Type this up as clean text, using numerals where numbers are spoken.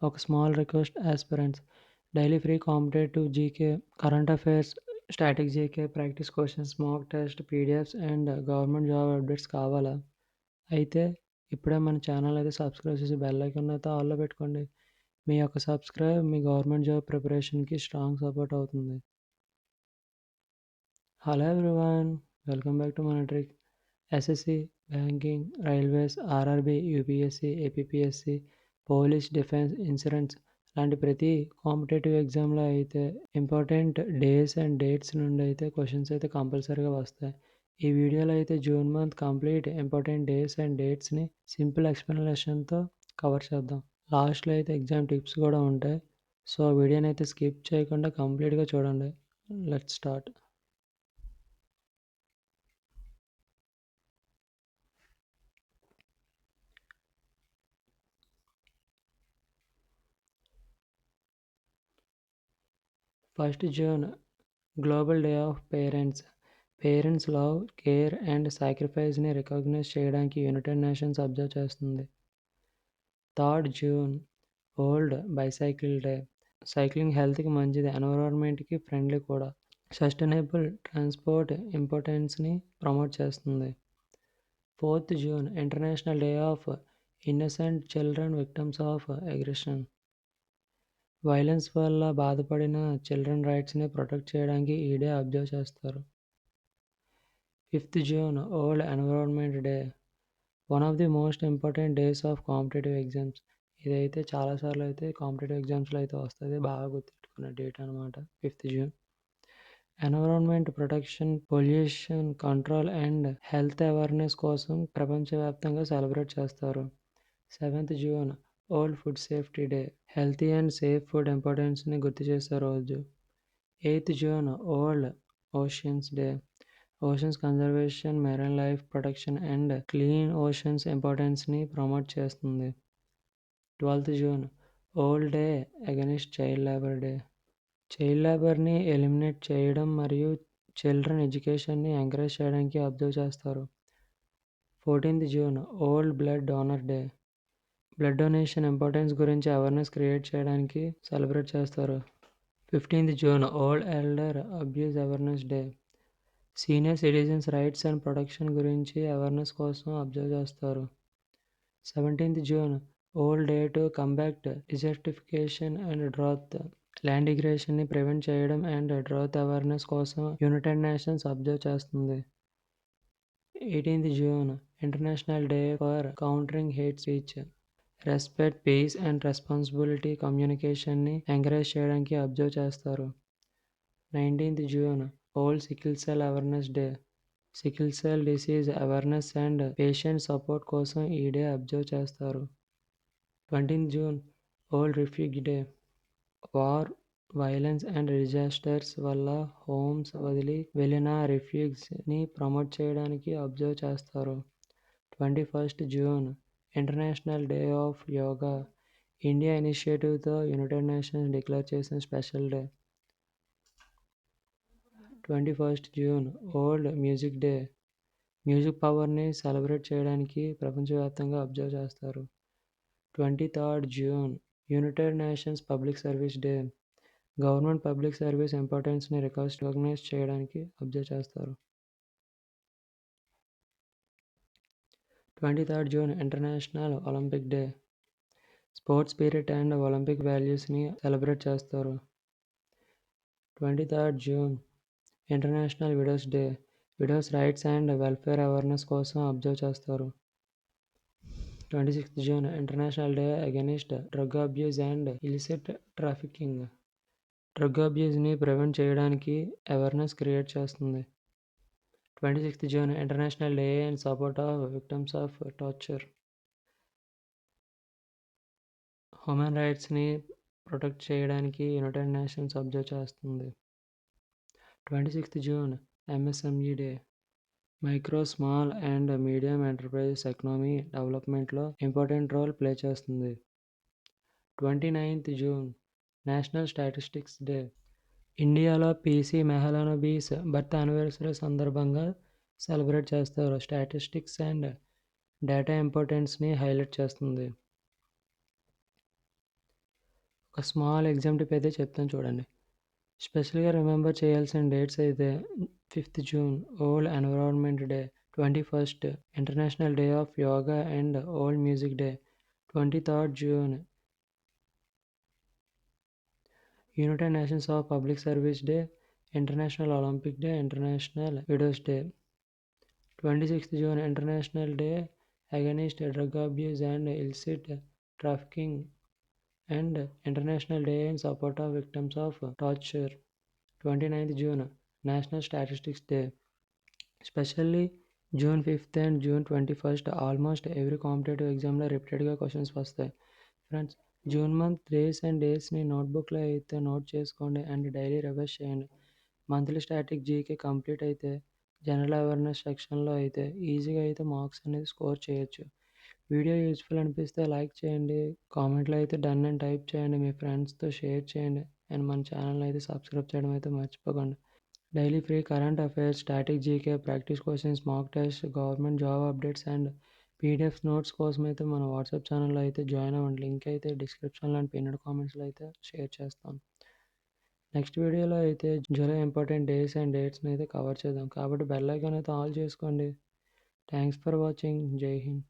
ఒక small request aspirants daily free competitive GK, current affairs, static GK, practice questions, mock test, PDFs and government job updates కావాలా? అయితే ఇప్పుడే మన channel అయితే subscribe చేసి bell icon అయితే ఆల్లో పెట్టుకోండి. మీ యొక్క సబ్స్క్రైబ్ మీ గవర్నమెంట్ జాబ్ ప్రిపరేషన్కి స్ట్రాంగ్ సపోర్ట్ అవుతుంది. Hello everyone, welcome back to మన trick. SSC, banking, railways, RRB, UPSC, APPSC, police, defence, insurance లాంటి ప్రతి కాంపిటేటివ్ ఎగ్జామ్లో అయితే ఇంపార్టెంట్ డేస్ అండ్ డేట్స్ నుండి అయితే క్వశ్చన్స్ అయితే కంపల్సరీగా వస్తాయి. ఈ వీడియోలో అయితే June month complete important days and డేట్స్ని సింపుల్ ఎక్స్ప్లెనేషన్తో కవర్ చేద్దాం. లాస్ట్లో అయితే ఎగ్జామ్ టిప్స్ కూడా ఉంటాయి. సో వీడియోని అయితే స్కిప్ చేయకుండా కంప్లీట్గా చూడండి. Let's start. First June global day of parents. Parents love, care and సాక్రిఫైస్ని రికగ్నైజ్ చేయడానికి యునైటెడ్ నేషన్స్ అబ్జర్వ్ చేస్తుంది. Third June world bicycle day. Cycling హెల్త్కి మంచిది, ఎన్విరాన్మెంట్కి ఫ్రెండ్లీ కూడా. సస్టైనబుల్ ట్రాన్స్పోర్ట్ ఇంపార్టెన్స్ని ప్రమోట్ చేస్తుంది. Fourth June international day of innocent children victims of aggression. Violence వల్ల బాధపడిన చిల్డ్రన్ రైట్స్ని ప్రొటెక్ట్ చేయడానికి ఈ డే అబ్జర్వ్ చేస్తారు. Fifth June world environment day. One of the most important days of competitive exams. ఇదైతే చాలాసార్లు అయితే కాంపిటేటివ్ ఎగ్జామ్స్లో అయితే వస్తుంది, బాగా గుర్తుపెట్టుకున్న డేట్ అనమాట. 5th June environment protection, pollution control and health awareness కోసం ప్రపంచవ్యాప్తంగా సెలబ్రేట్ చేస్తారు. 7th June world food safety day. Healthy and safe food ఇంపార్టెన్స్ని గుర్తు చేసే రోజు. 8th June world oceans day. Oceans conservation, marine life protection and clean oceans ఇంపార్టెన్స్ని promote చేస్తుంది. 12th June world day against child labour day. Child లేబర్ని eliminate చేయడం మరియు children ఎడ్యుకేషన్ని ఎంకరేజ్ చేయడానికి అబ్జర్వ్ చేస్తారు. 14th June world blood donor day. Blood donation importance గురించి awareness create చేయడానికి సెలబ్రేట్ చేస్తారు. 15th June world elder abuse awareness day. Senior citizens rights and protection గురించి అవేర్నెస్ కోసం అబ్జర్వ్ చేస్తారు. 17th June world day to combat desertification and drought. Land డిగ్రేషన్ని prevent చేయడం and drought awareness కోసం United Nations observe చేస్తుంది. 18th June international day for countering hate speech. Respect, peace and responsibility కమ్యూనికేషన్ని encourage చేయడానికి observe చేస్తారు. 19th June world sickle cell awareness day. Sickle cell disease awareness and patient support కోసం ఈ day observe చేస్తారు. 20th June world refugee day. War, violence and disasters వల్ల homes వదిలి వెళ్ళిన రిఫ్యూజీస్ని ప్రమోట్ చేయడానికి అబ్జర్వ్ చేస్తారు. 21st June international day of yoga. India ఇనిషియేటివ్తో యునైటెడ్ నేషన్స్ డిక్లేర్ చేసిన special day. 21st June world music day. Music పవర్ని సెలబ్రేట్ చేయడానికి ప్రపంచవ్యాప్తంగా అబ్జర్వ్ చేస్తారు. 23rd June United Nations public service day. Government public service ఇంపార్టెన్స్ని recognise చేయడానికి observe చేస్తారు. 23rd June international Olympic day. Sports spirit and Olympic వాల్యూస్ని celebrate చేస్తారు. 23rd June international widows day. Widows rights and welfare awareness కోసం observe చేస్తారు. 26th June international day against drug abuse and illicit trafficking. Drug అబ్యూస్ని prevent చేయడానికి awareness create చేస్తుంది. 26th June international day in support of victims of torture. Human రైట్స్ని protect చేయడానికి United Nations observe చేస్తుంది. 26th June MSME day. Micro, small and medium enterprises economy డెవలప్మెంట్లో important role play చేస్తుంది. 29th June national statistics day. ఇండియాలో PC మెహలానోబిస్ birth anniversary సందర్భంగా celebrate చేస్తారు. Statistics and data ఇంపార్టెన్స్ని highlight చేస్తుంది. ఒక స్మాల్ ఎగ్జామ్ టిప్ అయితే చెప్తాను చూడండి. స్పెషల్‌గా రిమెంబర్ చేయాల్సిన డేట్స్ అయితే 5th June world environment day, 21st international day of yoga and world music day, 23rd June United nations of public service day, international Olympic day, international widows day, 26th June International Day Against Drug Abuse and Illicit Trafficking and International Day in Support of Victims of Torture. 29th June National Statistics Day. Especially June 5th and June 21st, almost every competitive exam లో రిపీటెడ్గా questions వస్తాయి. Friends, June month days and డేట్స్ని నోట్బుక్లో అయితే note చేసుకోండి and daily revise చేయండి. Monthly static GK complete అయితే general awareness సెక్షన్లో అయితే ఈజీగా అయితే మార్క్స్ అనేది స్కోర్ చేయొచ్చు. వీడియో యూజ్ఫుల్ అనిపిస్తే లైక్ చేయండి, కామెంట్లో అయితే డన్ అని టైప్ చేయండి, మీ ఫ్రెండ్స్తో షేర్ చేయండి అండ్ మన ఛానల్ అయితే సబ్స్క్రైబ్ చేయడం అయితే మర్చిపోకండి. Daily free current affairs, static GK, practice questions, mock test, government job updates and PDF notes కోసం అయితే మన వాట్సాప్ ఛానల్లో అయితే జాయిన్ అవ్వండి. లింక్ అయితే డిస్క్రిప్షన్లో అండ్ పిన్నెడ్ కామెంట్స్లో అయితే షేర్ చేస్తాను. నెక్స్ట్ వీడియోలో అయితే జూలై ఇంపార్టెంట్ డేస్ అండ్ డేట్స్ని అయితే కవర్ చేద్దాం. కాబట్టి బెల్ ఐకాన్ అయితే ఆల్ చేసుకోండి. Thanks for watching. జై హింద్.